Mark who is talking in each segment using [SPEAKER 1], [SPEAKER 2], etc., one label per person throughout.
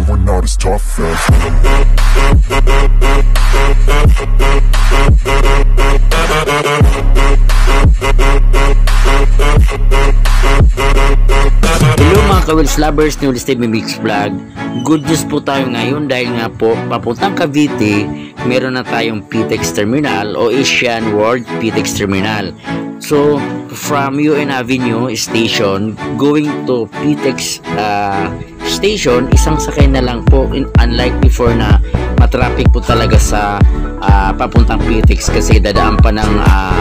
[SPEAKER 1] we're not as tough as.
[SPEAKER 2] Hello mga ka-Wheels lovers, ni Wheels TV Mix Vlog. Good news po tayo ngayon dahil nga po papuntang Cavite, meron na tayong PTEX Terminal o Asian World PTEX Terminal. So from UN Avenue Station going to PTEX Station, isang sakay na lang po, unlike before na matraffic po talaga sa papuntang PTEX kasi dadaan pa ng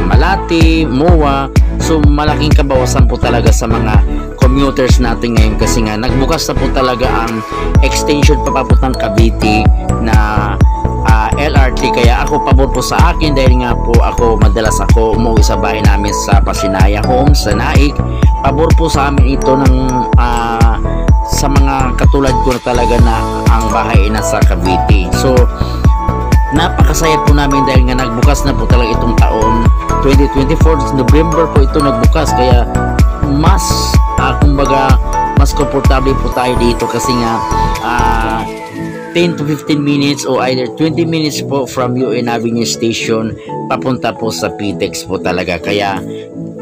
[SPEAKER 2] Malate, MOA. So malaking kabawasan po talaga sa mga commuters natin ngayon kasi nga nagbukas na po talaga ang extension papapuntang Cavite na LRT. Kaya ako pabor po sa akin dahil nga po madalas ako umuwi sa bahay namin sa Pasinaya Home sa Naik. Pabor po sa amin ito ng sa mga katulad ko na talaga na ang bahay na sa Cavite. So napakasaya po namin dahil nga nagbukas na po talaga itong taon 2024 November po ito nagbukas, kaya mas kumbaga mas komportable po tayo dito kasi nga 10 to 15 minutes o either 20 minutes po from UN Avenue Station papunta po sa PTEX po talaga. Kaya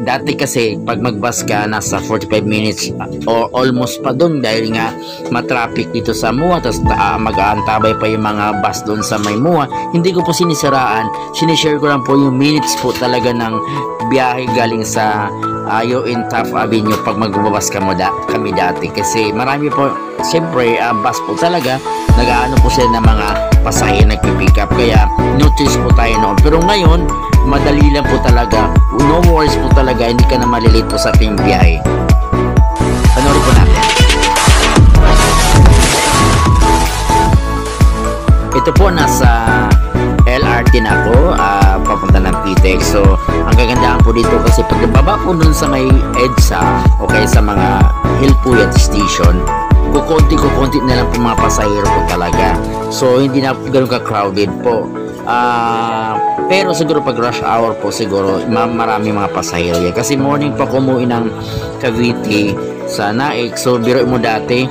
[SPEAKER 2] dati kasi pag magbus ka nasa 45 minutes or almost pa doon dahil nga matraffic dito sa MUA, tapos mag-aantabay pa yung mga bus doon sa may MUA. Hindi ko po sinisiraan, sinishare ko lang po yung minutes po talaga ng biyahe galing sa UN Taft Avenue pag magbabas kami dati kasi marami po siyempre bus po talaga, nag-aano po sila ng mga pasahero nagpipick up, kaya no choice po tayo noon. Pero ngayon madali lang po talaga, no worries po talaga, hindi ka na malilate po sa ating biyahe. Panoorin po natin. Ito po nasa LRT na ako papunta ng PTEX. So ang kagandahan po dito kasi pag nababa po dun sa may EDSA o kaya sa mga Hilpuyat Station, kukunti na lang po mga pasahero po talaga. So hindi na ganoon ka-crowded po. Pero siguro pag rush hour po siguro marami mga pasahero yan. Kasi morning pa ako umuwi ng Cavite sa Naik. So biro mo dati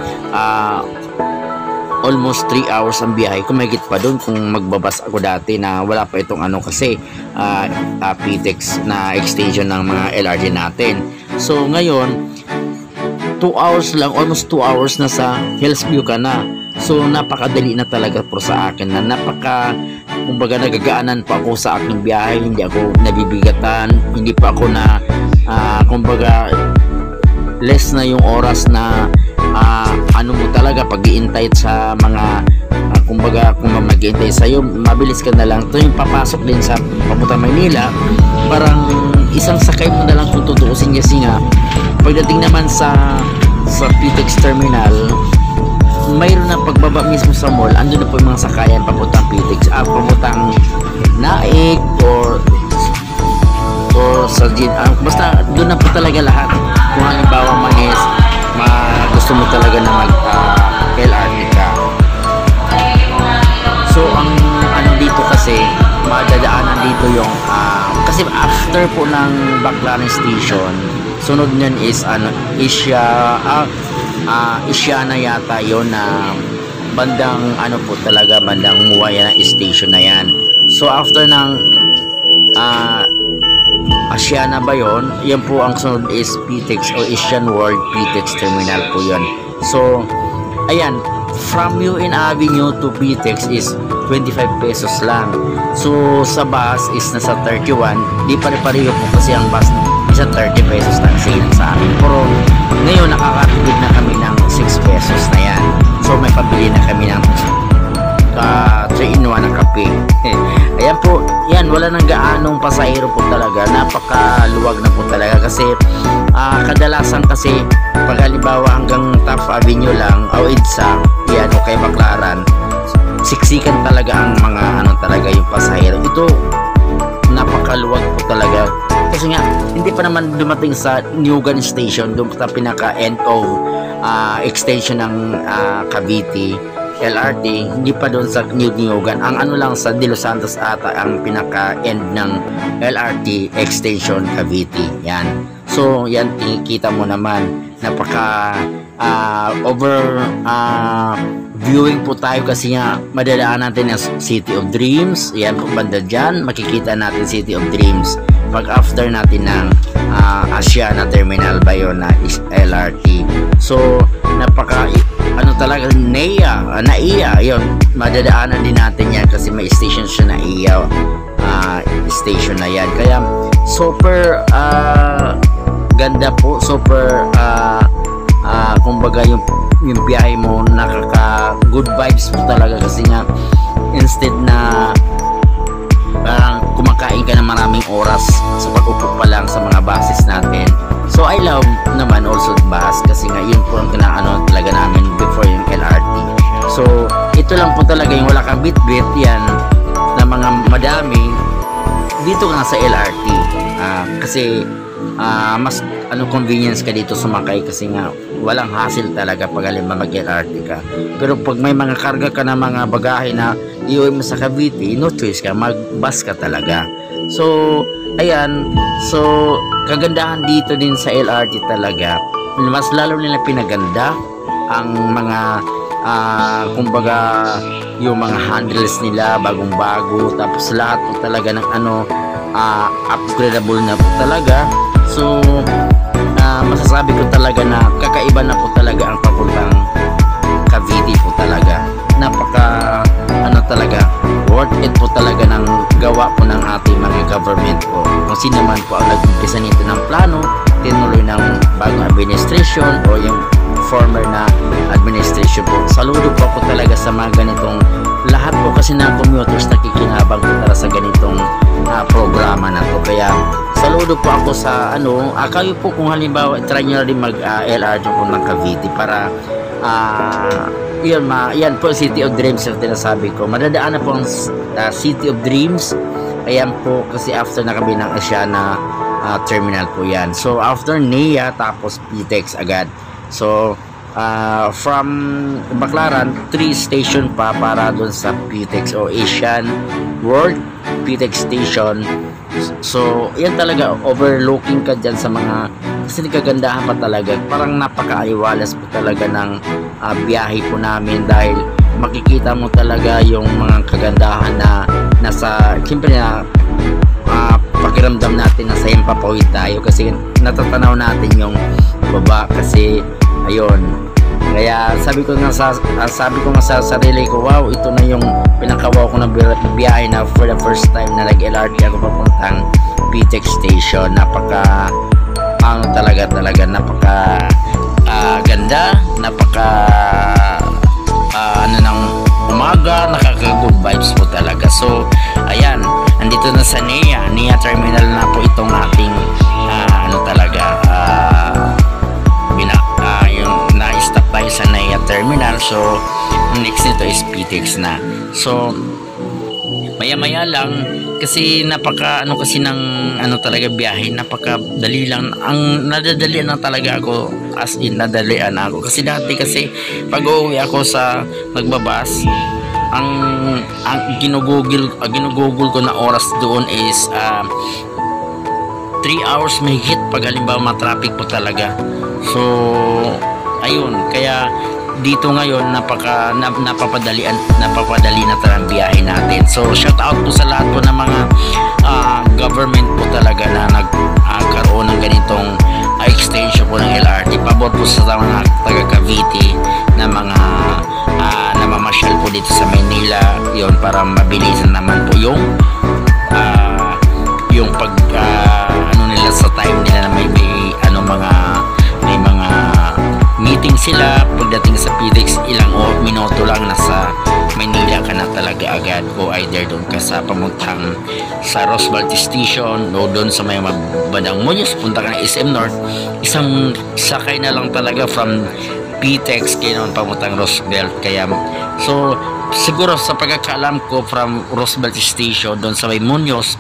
[SPEAKER 2] almost 3 hours ang biyahe. Kung mahigit pa doon kung magbabas ako dati na wala pa itong kasi PTEX na extension ng mga LRT natin. So ngayon 2 hours lang, almost 2 hours na sa Hillsview ka na. So napakadali na talaga po sa akin na kumbaga nagagaanan pa ako sa aking biyahe, hindi ako nabibigatan, hindi pa ako na kumbaga less na yung oras na ano mo talaga pag-iintay sa mga kumbaga kung mag-iintay sa'yo, mabilis ka na lang. Ito yung papasok din sa papunta Maynila, parang isang sakay mo na lang kung tutuusin kasi nga pagdating naman sa PTEX Terminal, mayroon na pagbaba mismo sa mall, andun na po yung mga sakayan papuntang PTEX, papuntang Naik or sa basta doon na po talaga lahat. Kung halimbawa gusto mo talaga na mag LRT ka. So ang dito kasi madadaanan dito yung kasi after po ng Baclaran Station, sunod niyan is Asiana yata yon na bandang po talaga bandang MUA na station na yan. So after ng Asiana ba yon? Yan po ang sunod is PTEX o Asian World PTEX Terminal po yon. So ayan, from UN Avenue to PTEX is 25 pesos lang. So sa bus is nasa 31. Di pare-pareho po kasi ang bus isa 30 pesos lang sale sa amin. Pero ngayon nakakatipid na kami ng 6 pesos na yan. So may pabili na kami ng 3-in-1 na kape. Ayan po, yan, wala nang gaanong pasahero po talaga, napakaluwag na po talaga kasi kadalasan kasi pag halimbawa hanggang Taft Avenue lang o EDSA, yan o kay Baclaran, siksikan talaga ang mga talaga yung pasahero. Ito napakaluwag po talaga kasi nga hindi pa naman dumating sa Niugan Station, doon sa pinaka end of extension ng Cavite LRT, hindi pa doon sa Niugan. Ang lang sa De Los Santos ata ang pinaka end ng LRT extension Cavite. Yan. So yan, kita mo naman, napaka viewing po tayo kasi nga madadaan natin ang City of Dreams. Yan po banda dyan, makikita natin City of Dreams pag after natin ng Asiana Terminal ba yun na LRT. So napaka talaga NAIA yun, madadaanan din natin yan kasi may station siya na NAIA station na yan, kaya super ganda po, super kumbaga yung biyahe mo nakaka good vibes po talaga kasi nga instead na parang kumakain ka ng maraming oras sa pag-upo pa lang sa mga buses natin. So I love naman also bus kasi nga yun po ang talaga namin before yung LRT. So ito lang po talaga yung wala kang bit-bit yan na mga madami dito nga sa LRT, kasi mas convenience ka dito sumakay kasi nga walang hassle talaga pag halimbawa mag-LRT ka. Pero pag may mga karga ka na mga bagahe na iuwi mo sa Cavite, no choice ka, mag-bus ka talaga. So ayan, so kagandahan dito din sa LRT talaga, mas lalo nila pinaganda ang mga kumbaga yung mga handles nila bagong bago, tapos lahat po talaga ng upgradable na po talaga. So masasabi ko talaga na kakaiba na po talaga ang papuntang Cavite po talaga. Napaka talaga worth it po talaga ng gawa po ng ating mga government po. Kung sino man po ang nag-umpisa nito ng plano, tinuloy ng bagong administration o yung former na administration po. Saludo po ako talaga sa mga ganitong lahat po kasi ng commuters nakikinabang po talaga sa ganitong programa na to. Kaya saludo po ako sa kayo po kung halimbawa try nyo rin mag-LRT po ng Cavite para yan po City of Dreams yung tinasabi ko. Madadaanan po ang City of Dreams. Ayan po kasi after na kami ng Asiana Terminal po yan. So after NAIA tapos PTEX agad. So from Baclaran 3 station pa para doon sa PTEX o Asian World PTEX station. So yan talaga, overlooking ka dyan sa mga kasi nagkagandahan pa talaga, parang napaka-aliwalas po talaga ng biyahe po namin dahil makikita mo talaga yung mga kagandahan na nasa siyempre na pakiramdam natin na sa himpapawid tayo kasi natatanaw natin yung baba kasi ayun. Kaya sabi ko nga sa sarili ko, wow, ito na yung pinakawaw ko na biyahe na for the first time na nag-LRT ako papuntang PTEX station. Napaka talaga napaka ganda, napaka ng umaga, nakaka-good vibes po talaga. So ayan, andito na sa NAIA Terminal na po itong ating yung na-stop tayo sa NAIA Terminal. So next nito is PTEX na. So maya-maya lang kasi napaka kasi ng talaga biyahe, napakadali lang. Ang nadadalian na talaga ako, as in nadalian ako kasi dati kasi pag uuwi ako sa magbabas, ang ginugugol ko na oras doon is 3 hours may hit pag halimbawa ma-traffic po talaga. So ayun, kaya dito ngayon napapadali na talagang biyahe natin. So shout out po sa lahat po ng mga government po talaga na nagkaroon ng ganitong extension po ng LRT. Pabor po sa mga taga Cavite na mga namamasyal po dito sa Manila, yon para mabilisan naman po yung pag nila sa time nila na may mga meeting sila. Pagdating sa PTEX, ilang minuto lang nasa Manila ka na talaga agad, o either doon ka sa pamuntang sa Roosevelt Station o doon sa may bandang Muñoz, punta ka ng SM North, isang sakay na lang talaga from PTEX kaya naman pamuntang Roosevelt. Kaya so siguro sa pagkakaalam ko from Roosevelt Station doon sa may Muñoz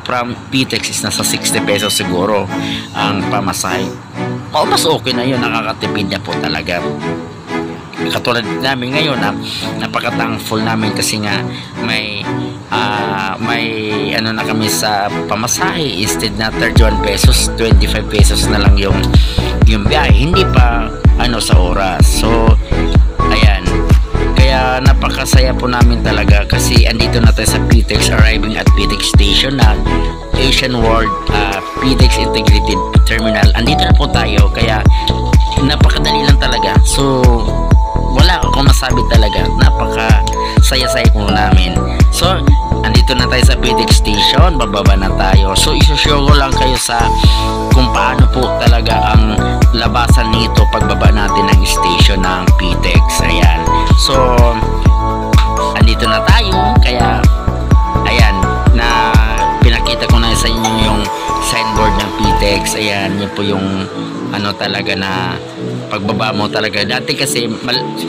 [SPEAKER 2] from PTEX is nasa 60 pesos siguro ang pamasahe. O mas okay na yun, nakakatipid na po talaga. katulad namin ngayon na napaka-thankful namin kasi nga may ano na kami sa pamasahe. Instead na 31 pesos, 25 pesos na lang yung biyahe, hindi pa ano sa oras. So ayan, kaya napakasaya po namin talaga kasi andito na tayo sa PTEX, arriving at PTEX station na Asian World PTEX Integrated Terminal. Andito na po tayo, kaya napakadali lang talaga. So wala akong masabi talaga, napaka-saya-saya po namin. So andito na tayo sa PTEX station, bababa na tayo. So isushow ko lang kayo sa kung paano po talaga ang labasan nito pagbaba natin ng station ng PTEX. Ayan, so andito na tayo, kaya ayan, na pinakita ko na sa inyo yung signboard ng PTEX. Ayan, yun po yung ano talaga na pagbaba mo talaga. Dati kasi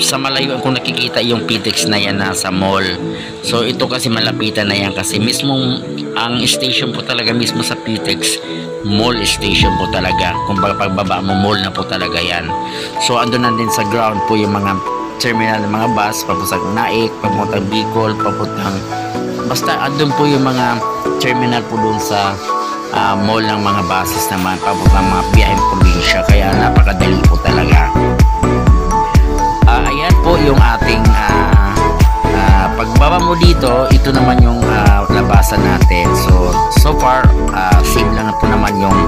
[SPEAKER 2] sa malayo kung nakikita yung PTEX na yan nasa mall. So ito kasi malapitan na yan kasi mismong ang station po talaga mismo sa PTEX mall station po talaga. Kung pagbaba mo mall na po talaga yan. So andun na din sa ground po yung mga terminal ng mga bus papuntang Naik, papuntang Bicol, papuntang basta andun po yung mga terminal po dun sa mall ng mga buses naman papuntang mga biyaheng probinsya. Kaya napakadali po talaga. Ayan po yung ating pagbaba mo dito. Ito naman yung labasan natin. So far same lang po naman yung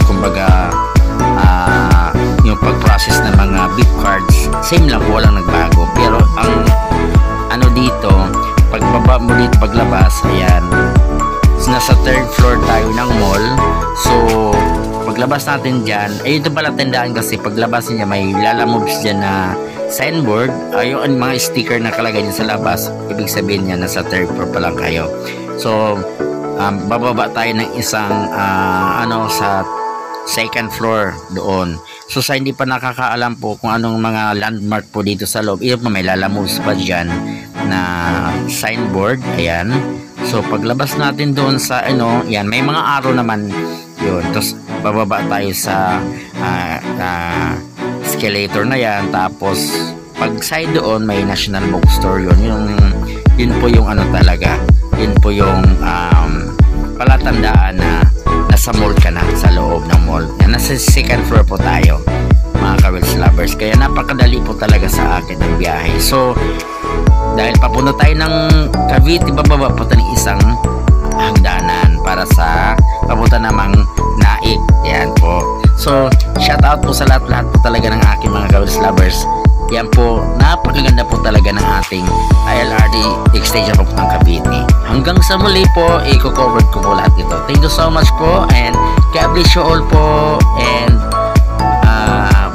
[SPEAKER 2] kumbaga yung pag-process ng mga beep cards, same lang po, walang nagbago. Pero ang ano dito, pagbaba mo dito, paglabas, ayan, nasa 3rd floor tayo ng mall. So paglabas natin dyan, ito pala tandaan kasi paglabas niya may lalamoves dyan na signboard, yung mga sticker na kalagay dyan sa labas, ibig sabihin niya nasa 3rd floor pa lang kayo. So bababa tayo ng isang ano sa 2nd floor doon. So sa hindi pa nakakaalam po kung anong mga landmark po dito sa loob, ito pa may lalamoves pa dyan na signboard. Ayan, so paglabas natin doon sa ano, yan, may mga arrow naman yun. Tapos bababa tayo sa escalator na yan. Tapos pag side doon may National Bookstore yun. Yun po yung ano talaga, yun po yung palatandaan na nasa mall ka na, sa loob ng mall. Yan, nasa 2nd floor po tayo mga ka-wheels lovers. Kaya napakadali po talaga sa akin ang biyahe. So dahil papunta tayo ng Cavite, bababa po tayo ng isang hagdanan para sa papunta namang Naik. Yan po. So shout out po sa lahat po talaga ng aking mga ka-wheels lovers. Yan po, napakaganda po talaga ng ating ILRT extension po ng Cavite. Hanggang sa muli po, i-cover ko po lahat ito. Thank you so much po, and God bless you all po, and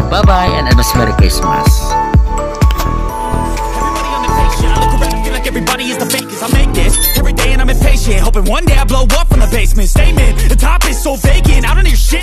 [SPEAKER 2] bye bye, and advance Merry Christmas. Everybody is the fakest. I make this every day and I'm impatient, hoping one day I blow up from the basement. Statement, the top is so vacant, I don't hear shit.